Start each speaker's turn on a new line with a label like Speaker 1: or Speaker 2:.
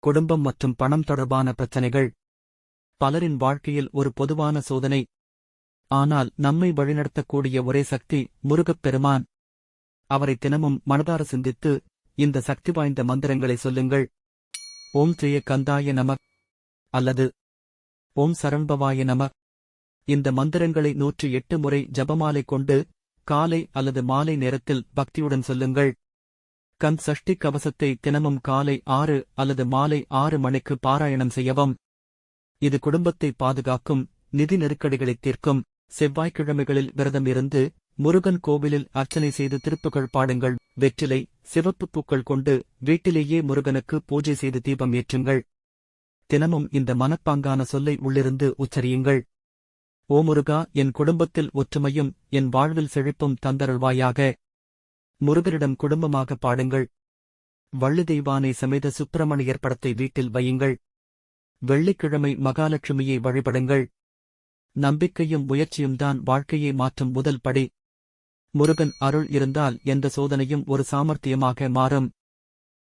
Speaker 1: குடும்பம் மற்றும் பணம் தொடர்பான பிரச்சனைகள் பலரின் வாழ்க்கையில் ஒரு பொதுவான சோதனை. ஆனால் நம்மை வழிநடத்தக்கூடிய ஒரே சக்தி முருகப்பெருமான். அவரை தினமும் மனதார சிந்தித்து இந்த சக்தி வாய்ந்த மந்திரங்களை சொல்லுங்கள். ஓம் ஸ்ரீய கந்தாய நம அல்லது ஓம் சரண்பவாய நம. இந்த மந்திரங்களை 108 முறை ஜபமாலை கொண்டு காலை அல்லது மாலை நேரத்தில் பக்தியுடன் சொல்லுங்கள். கந்த் சஷ்டி கவசத்தை தினமும் காலை 6 அல்லது மாலை 6 மணிக்கு பாராயணம் செய்யவும். இது குடும்பத்தை பாதுகாக்கும், நிதி நெருக்கடிகளைத் தீர்க்கும். செவ்வாய்க்கிழமைகளில் விரதம் இருந்து முருகன் கோவிலில் அர்ச்சனை செய்து திருப்புகழ் பாடுங்கள். வெற்றிலை, சிவப்பு பூக்கள் கொண்டு வீட்டிலேயே முருகனுக்கு பூஜை செய்து தீபம் ஏற்றுங்கள். தினமும் இந்த மனப்பாங்கான சொல்லை உள்ளிருந்து உச்சரியுங்கள். ஓ முருகா, என் குடும்பத்தில் ஒற்றுமையும் என் வாழ்வில் செழிப்பும் தந்தருள்வாயாக. முருகரிடம் குடும்பமாக பாடுங்கள். வள்ளி தெய்வானை சமேத சுப்பிரமணியர் படத்தை வீட்டில் வையுங்கள். வெள்ளிக்கிழமை மகாலட்சுமியை வழிபடுங்கள். நம்பிக்கையும் முயற்சியும்தான் வாழ்க்கையை மாற்றும் முதல் படி. முருகன் அருள் இருந்தால் எந்த சோதனையும் ஒரு சாமர்த்தியமாக மாறும்.